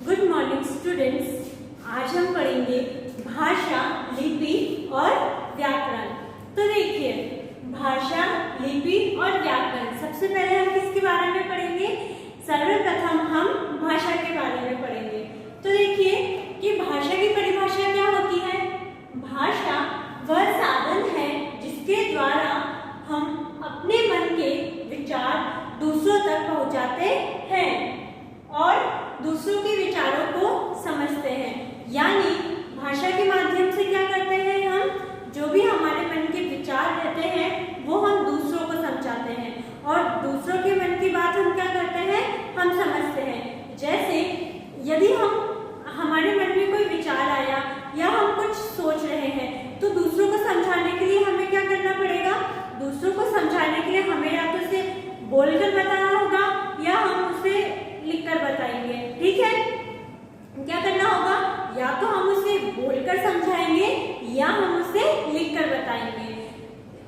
Good morning students. आज हम पढ़ेंगे भाषा, लिपि और व्याकरण। तो देखिए, भाषा, लिपि और व्याकरण, सबसे पहले हम किसके बारे में पढ़ेंगे? सर्वप्रथम हम भाषा के बारे में पढ़ेंगे। तो देखिए कि भाषा की परिभाषा क्या होती है? भाषा वह साधन है जिसके द्वारा हम अपने मन के विचार दूसरों तक पहुंचाते हैं और दूसरों के विचारों को समझते हैं। यानी भाषा के माध्यम से क्या करते हैं हम? जो भी हमारे मन के विचार रहते हैं वो हम दूसरों को समझाते हैं और दूसरों के मन की बात हम क्या करते हैं? हम समझते हैं। जैसे यदि हमारे मन में कोई विचार आया या हम कुछ सोच रहे हैं तो दूसरों को समझाने के लिए हमें क्या करना पड़ेगा? दूसरों को समझाने के लिए हमें या तो उसे बोलकर बताना होगा या हम उसे लिखकर बताएंगे। ठीक है, क्या करना होगा? या तो हम उसे बोलकर समझाएंगे या हम उसे लिखकर बताएंगे।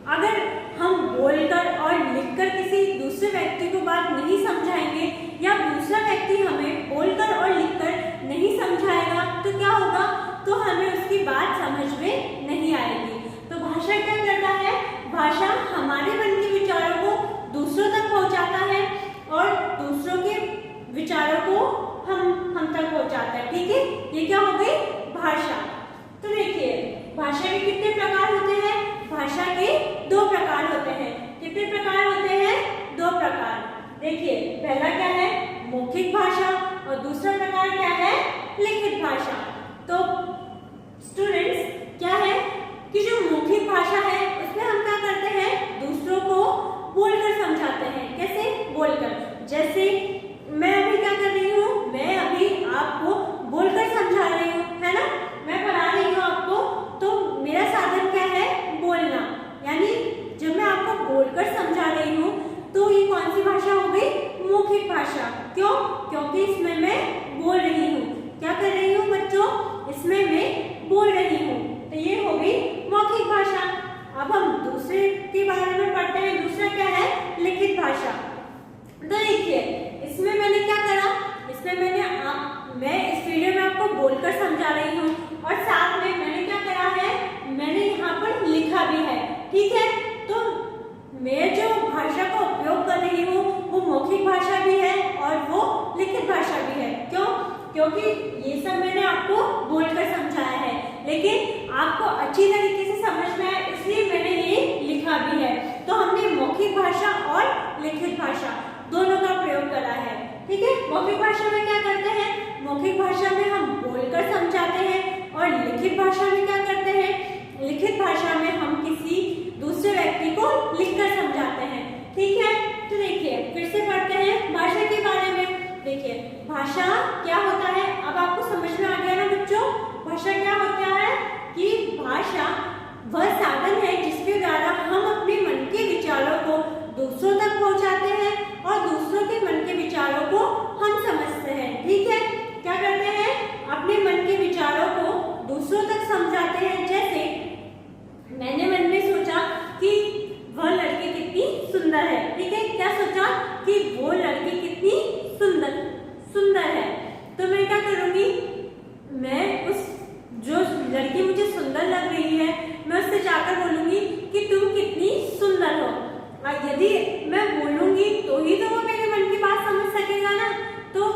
अगर हम बोलकर और लिखकर किसी दूसरे व्यक्ति को बात नहीं समझाएंगे या दूसरा व्यक्ति हमें बोलकर और लिखकर नहीं समझाएगा तो क्या होगा? तो हमें उसकी बात समझ में नहीं आएगी। तो भाषा क्या करता है? भाषा हमारे मन के विचारों को दूसरों तक पहुंचाता है और दूसरों के विचारों को हम तक पहुंचाता है। ठीक है, ये क्या हो गई? भाषा। तो देखिए, भाषा के कितने प्रकार होते हैं? भाषा के दो प्रकार होते हैं। कितने प्रकार होते हैं? दो प्रकार। देखिए, पहला क्या है? मौखिक भाषा और दूसरा प्रकार क्या है? लिखित भाषा। तो स्टूडेंट्स, क्या है कि जो मौखिक भाषा है उसमें हम क्या करते हैं? दूसरों को बोलकर समझाते हैं। कैसे? बोलकर। जैसे मैं अभी क्या कर रही हूँ? मैं अभी आपको बोलकर समझा रही हूँ, है ना? मैं पढ़ा रही हूँ आपको, तो मेरा साधन क्या है? बोलना। यानी जब मैं आपको बोलकर समझा रही हूँ तो ये कौन सी भाषा हो गई? मौखिक भाषा। क्यों? क्योंकि इसमें मैं बोल रही हूँ। क्या कर रही हूँ बच्चों? इसमें मैं बोल रही हूँ। तो ये हो गई मौखिक भाषा। अब हम दूसरे के बारे में पढ़ते हैं। दूसरा क्या है? लिखित भाषा। तो देखिए, इसमें मैंने क्या करा? इसमें मैं इस वीडियो में आपको बोलकर समझा रही हूँ और साथ में मैंने क्या करा है? मैंने यहाँ पर लिखा भी है। ठीक है, तो मैं जो भाषा का उपयोग कर रही हूँ वो मौखिक भाषा भी है और वो लिखित भाषा भी है। क्यों? क्योंकि ये सब मैंने आपको बोलकर समझाया है, लेकिन आपको अच्छी तरीके से समझ में आए इसलिए मैंने ये लिखा भी है। तो हमने मौखिक भाषा और लिखित भाषा दोनों का प्रयोग करा है। ठीक है, मौखिक भाषा में क्या करते हैं? मौखिक भाषा में हम बोलकर समझाते हैं और लिखित भाषा में क्या करते हैं? लिखित भाषा में हम किसी दूसरे व्यक्ति को लिखकर समझाते हैं। ठीक है, तो देखिए फिर से पढ़ते हैं भाषा के बारे में। देखिए, भाषा क्या होता है? अब आपको समझ में आ गया ना बच्चों? भाषा क्या होता है कि भाषा वह साधन है जिसके द्वारा हम अपने मन के विचारों को दूसरों तक पहुंचाते हैं और दूसरों के मन के विचारों को हम समझते हैं। ठीक है, क्या करते हैं? अपने मन के विचारों को दूसरों तक समझाते हैं। जैसे मैंने मन में सोचा कि वह लड़की कितनी सुंदर है। ठीक है, क्या सोचा? कि वो लड़की कितनी सुंदर है। तो मैं क्या करूंगी? मैं उस जो लड़की मुझे सुंदर लग रही है मैं उससे जाकर बोलूंगी कि तुम कितनी सुंदर हो। और यदि मैं बोलूंगी तो ही तो वो मेरे मन की बात समझ सकेगा ना। तो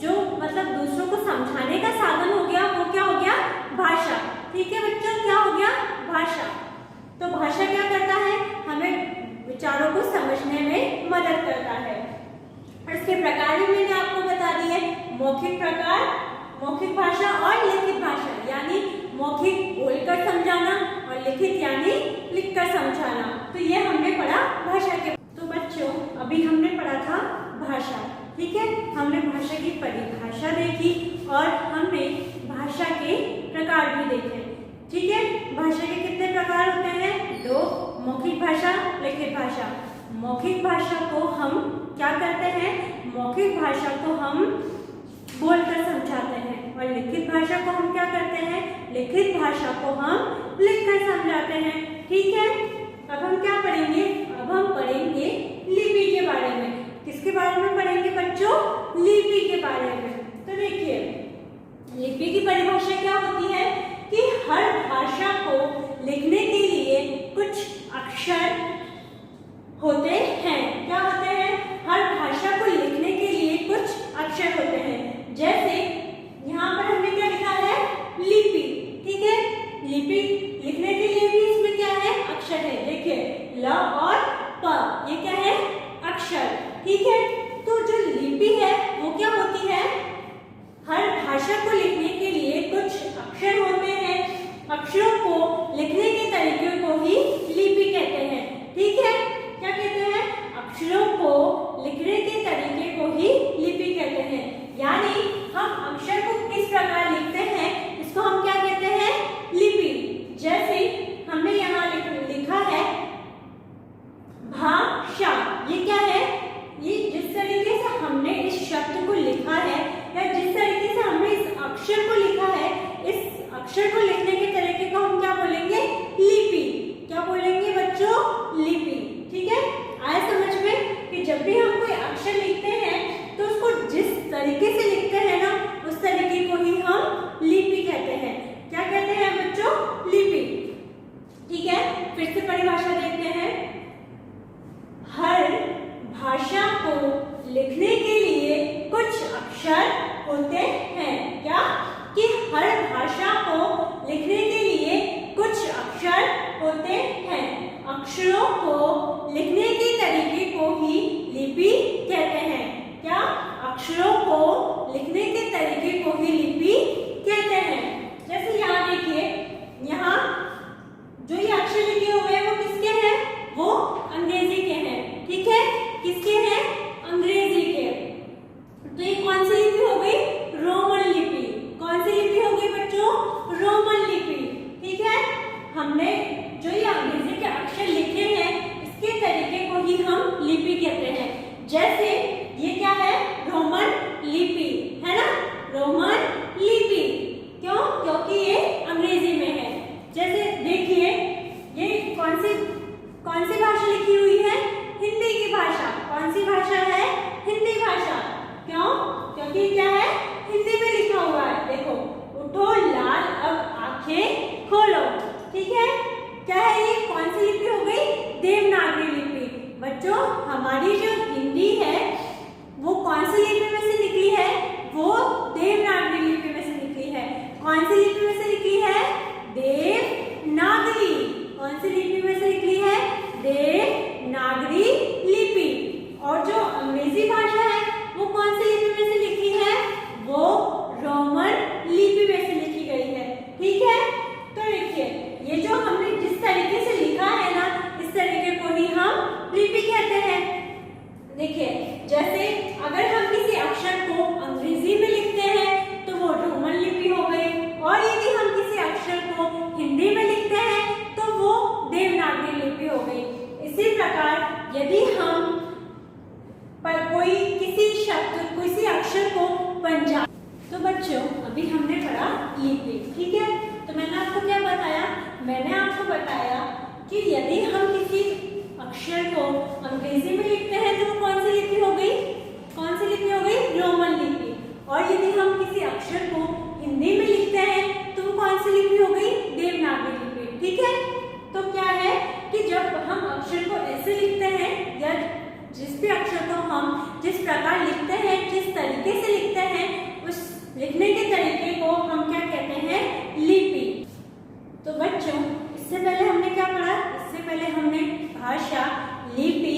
जो मतलब दूसरों को समझाने का साधन हो गया वो क्या हो गया? भाषा। ठीक है बच्चों, क्या हो गया? भाषा। तो भाषा क्या करता है? हमें विचारों को समझने में मदद करता है। और इसके प्रकार भी मैंने आपको बता दिए। मौखिक प्रकार, मौखिक भाषा और लिखित भाषा। यानी मौखिक बोलकर समझाना और लिखित यानी लिखकर समझाना। तो ये हमने पढ़ा भाषा के। तो बच्चों, अभी हमने पढ़ा था भाषा। ठीक है, हमने भाषा की परिभाषा देखी और हमने भाषा के प्रकार भी देखे। ठीक है, भाषा के कितने प्रकार होते हैं? दो, मौखिक भाषा, लिखित भाषा। मौखिक भाषा को हम क्या करते हैं? मौखिक भाषा को हम बोलकर समझाते हैं और लिखित भाषा को हम क्या करते हैं? लिखित भाषा को हम लिखकर समझाते हैं। ठीक है, अब हम क्या पढ़ेंगे? अब हम पढ़ेंगे लिपि के बारे में। किसके बारे में पढ़ेंगे बच्चों? लिपि के बारे में। तो देखिए, अक्षर को लिखा है, इस अक्षर को लिखने के तरीके को हम क्या बोलेंगे? लिपि। क्या बोलेंगे बच्चों? लिपि। ठीक है, आया समझ में कि जब भी हम कोई अक्षर लिखते हैं तो उसको जिस तरीके से लिखते हैं ना, उस तरीके को ही हम लिपि कहते हैं। क्या कहते हैं बच्चों? लिपि। ठीक है, फिर से परिभाषा देखते हैं। हर भाषा को लिखने के लिए कुछ अक्षर होते हैं। क्या? कि हर भाषा को लिखने के लिए कुछ अक्षर होते हैं। अक्षरों को लिखने के तरीके को ही लिपि कहते हैं। क्या? अक्षरों को लिखने के तरीके को ही लिपि कहते हैं। जैसे यहाँ देखिए, यहाँ जो ये अक्षर लिखे हुए हैं वो किसके हैं? वो अंग्रेजी के हैं। ठीक है, किसके हैं? अंग्रेजी के। तो ये कौन सी लिपि हो गई? रोमन लिपि। कौन सी लिपि हो गई बच्चों? रोमन लिपि। ठीक है, हमने जो ये अंग्रेजी के अक्षर लिखे हैं इसके तरीके को ही हम लिपि कहते हैं। जैसे ये क्या है? रोमन लिपि है ना, रोमन लिपि। क्यों? क्योंकि ये अंग्रेजी में है। जैसे देखिए, ये कौन सी भाषा लिखी हुई है? हिंदी की भाषा। कौन सी भाषा है? हिंदी भाषा। क्यों? क्योंकि क्या है? हिंदी में लिखा हुआ है। देखो, उठो लाल अब आंखें खोलो। ठीक है, क्या है ये? कौन सी लिपि हो गई? देवनागरी लिपि। बच्चों, हमारी जो हिंदी है वो कौन सी लिपि में से निकली है? वो देवनागरी लिपि में से निकली है। कौन सी लिपि में से निकली है? देवनागरी। कौन सी लिपि में से निकली है? देवनागरी लिपि। और जो अंग्रेजी भाषा है वो कौन सी लिपि में से लिखी है? वो रोमन लिपि में से लिखी गई है। ठीक है, तो देखिए, ये जो हमने जिस तरीके से लिखा है ना, इस तरीके को ही हम लिपि कहते हैं। देखिए, जैसे अगर हम किसी अक्षर को अंग्रेजी में लिखते हैं तो वो रोमन लिपि हो गई, और यदि हम किसी अक्षर को हिंदी में लिखते हैं तो वो देवनागरी लिपि हो गई। इसी प्रकार यदि हम कोई किसी शब्द, किसी अक्षर को पंजाब, तो बच्चों अभी हमने पढ़ा लिपि। ठीक है, तो मैंने आपको क्या बताया? मैंने आपको बताया कि यदि हम किसी अक्षर को अंग्रेजी में लिखते हैं तो वो कौन सी लिपि हो गई? कौन सी लिपि हो गई? रोमन लिपि। और यदि हम किसी अक्षर को हिंदी में लिखते हैं तो वो कौन सी लिपि हो गई? देवनागरी लिपि। ठीक है, तो क्या है कि जब हम अक्षर को ऐसे लिखते हैं, या जिस भी अक्षर को हम जिस प्रकार लिखते हैं, जिस तरीके से लिखते हैं, उस लिखने के तरीके को हम क्या कहते हैं? लिपि। तो बच्चों, इससे पहले हमने क्या पढ़ा? इससे पहले हमने भाषा, लिपि,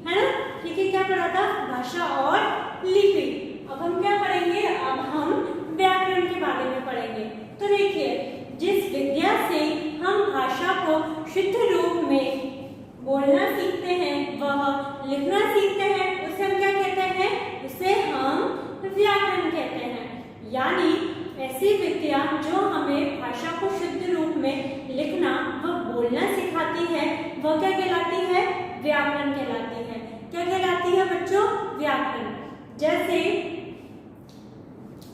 है ना? ठीक है, क्या पढ़ा था? भाषा और लिपि। अब हम क्या पढ़ेंगे? अब हम व्याकरण के बारे में पढ़ेंगे। तो देखिए, जिस विद्या से हम भाषा को शुद्ध रूप में बोलना सीखते हैं, वह लिखना सीखते हैं, उसे हम क्या कहते हैं? उसे हम व्याकरण कहते हैं। यानी ऐसी विद्या जो हमें भाषा को शुद्ध रूप में लिखना व बोलना सिखाती है, वह क्या कहलाती है? व्याकरण कहलाती है। क्या कहलाती है बच्चों? व्याकरण। जैसे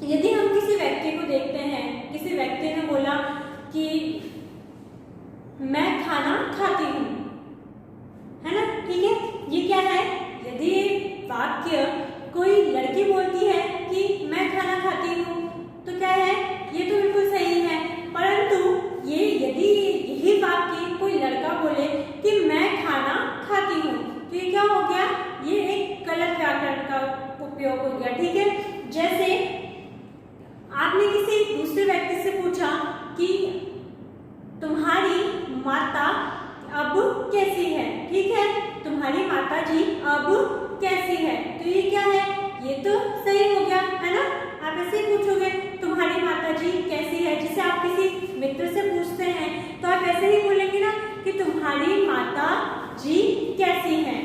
यदि हम किसी व्यक्ति को देखते हैं, किसी व्यक्ति ने बोला कि मैं खाना खाती हूँ, है ना? ठीक है, ये क्या है? यदि वाक्य कोई लड़की बोलती है कि मैं खाना खाती हूँ, तो क्या है? ये तो बिल्कुल सही है। परंतु ये यदि यही वाक्य कोई लड़का बोले कि मैं खाना खाती हूँ, तो ये क्या हो गया? ये एक गलत व्याकरण का उपयोग हो गया। ठीक है, जैसे आपने किसी दूसरे व्यक्ति से पूछा कि तुम्हारी माता अब कैसी है? ठीक है, तुम्हारी माता जी अब कैसी है? तो ये क्या है? ये तो सही हो गया, है ना? आप ऐसे ही पूछोगे तुम्हारी माता जी कैसी है। जैसे आप किसी मित्र से पूछते हैं तो आप ऐसे ही बोलेंगे ना कि तुम्हारी माता जी कैसी है।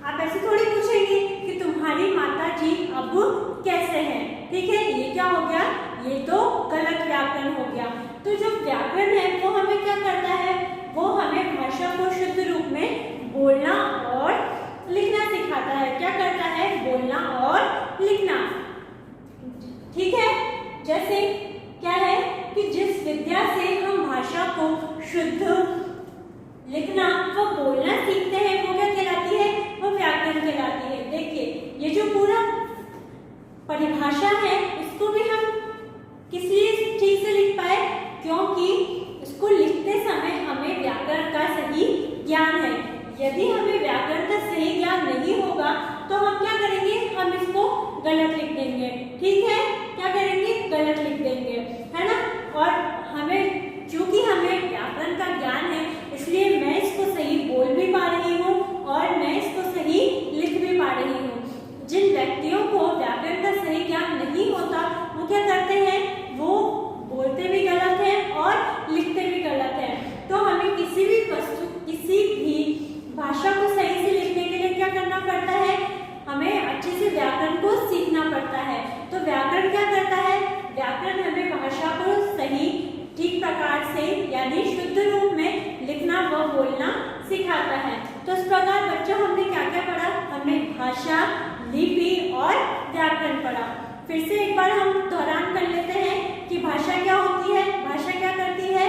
आप ऐसे थोड़ी पूछेंगे कि तुम्हारी माता जी अब कैसे हैं। ठीक है, ये क्या हो गया? ये तो गलत व्याकरण हो गया। तो जो व्याकरण है वो हमें क्या करता है? वो हमें भाषा को शुद्ध रूप में बोलना और लिखना सिखाता है। क्या करता है? बोलना और लिखना। ठीक है, जैसे शुद्ध लिखना व बोलना सीखते हैं वो क्या कहलाती है, वो व्याकरण कहलाती है। देखिए ये जो पूरा परिभाषा है इसको भी हम किस लिए ठीक से लिख पाए, क्योंकि इसको लिखते समय हमें व्याकरण का सही ज्ञान है। यदि हमें व्याकरण का सही ज्ञान नहीं होगा तो हम क्या करेंगे, हम इसको गलत लिख देंगे। ठीक है, क्या करेंगे, गलत लिख देंगे, है ना। और हमें चूंकि हमें व्याकरण का ज्ञान है इसलिए मैं इसको सही बोल भी पा रही हूँ और मैं इसको सही लिख भी पा रही हूँ। जिन व्यक्तियों को व्याकरण का सही ज्ञान नहीं होता वो क्या करते हैं, वो बोलते भी गलत है और लिखते भी गलत है। तो हमें किसी भी वस्तु, किसी भी भाषा को सही से लिखने के लिए क्या करना पड़ता है, हमें अच्छे से व्याकरण को सीखना पड़ता है। तो व्याकरण क्या करता है, व्याकरण हमें भाषा को सही ठीक प्रकार से यानी शुद्ध रूप में लिखना व बोलना सिखाता है। तो इस प्रकार बच्चों हमने क्या क्या पढ़ा, हमने भाषा, लिपि और व्याकरण पढ़ा। फिर से एक बार हम दोहरान कर लेते हैं कि भाषा क्या होती है। भाषा क्या करती है,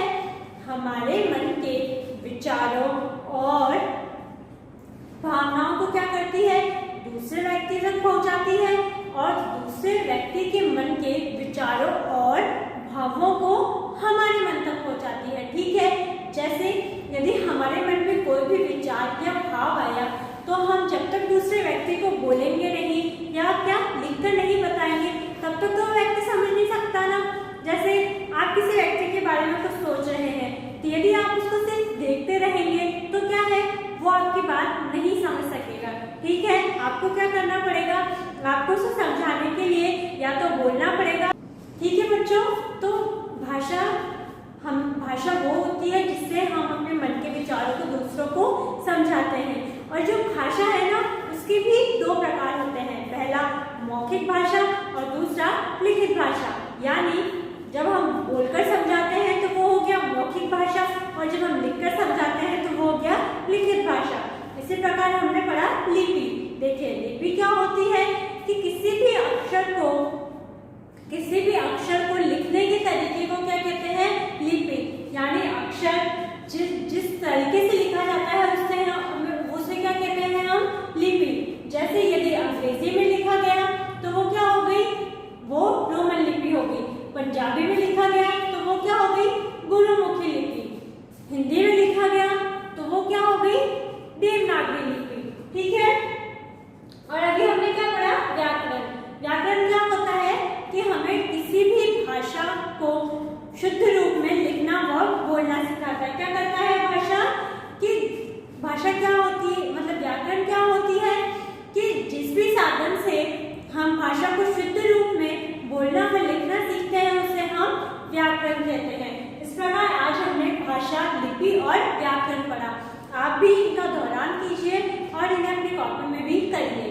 हमारे मन के विचारों और भावनाओं को क्या करती है, दूसरे व्यक्ति तक पहुंचाती है और दूसरे व्यक्ति के मन के विचारों और भावों को हमारे मन तक पहुंचाती है। ठीक है, जैसे यदि हमारे मन में कोई भी विचार या भाव आया तो हम जब तक दूसरे व्यक्ति को बोलेंगे नहीं या क्या लिखकर नहीं बताएंगे तब तक तो व्यक्ति समझ नहीं सकता ना। जैसे आप किसी व्यक्ति के बारे में कुछ सोच रहे हैं तो यदि आप उसको सिर्फ देखते रहेंगे तो क्या है, वो आपकी बात नहीं समझ सकेगा। ठीक है, आपको क्या करना पड़ेगा, आपको उसे समझाने के लिए या तो बोलना पड़ेगा। ठीक है बच्चों, तो भाषा वो होती है जिससे हम अपने मन के विचारों को दूसरों को समझाते हैं। और जो भाषा है ना उसके भी दो प्रकार होते हैं, पहला मौखिक भाषा और दूसरा लिखित भाषा। यानी जब हम बोलकर समझाते हैं तो वो हो गया मौखिक भाषा और जब हम लिखकर समझाते हैं तो वो हो गया लिखित भाषा। इसी प्रकार हमने पढ़ा लिपि। देखिए लिपि क्या होती है कि किसी भी अक्षर को लिखने के तरीके को क्या कहते हैं, लिपि। यानी अक्षर जिस तरीके से लिखा जाता है उसे क्या कहते हैं हम, लिपि। जैसे यदि अंग्रेजी में लिखा गया तो वो क्या हो गई, वो रोमन लिपि होगी। पंजाबी में लिखा गया तो वो क्या हो गई, गुरुमुखी लिपि। हिंदी में लिखा गया तो वो क्या हो गई, देवनागरी लिपि। ठीक है, और अभी हमने क्या पढ़ा, व्याकरण। व्याकरण क्या होता है कि हमें किसी भी भाषा को शुद्ध रूप में लिखना व बोलना सिखाता है। क्या करता है भाषा, कि भाषा क्या होती है, मतलब व्याकरण क्या होती है कि जिस भी साधन से हम भाषा को शुद्ध रूप में बोलना व लिखना सीखते हैं उसे हम व्याकरण कहते हैं। इस प्रकार आज हमने भाषा, लिपि और व्याकरण पढ़ा। आप भी इनका दोहरान कीजिए और इन्हें अपनी कॉपी में भी करिए।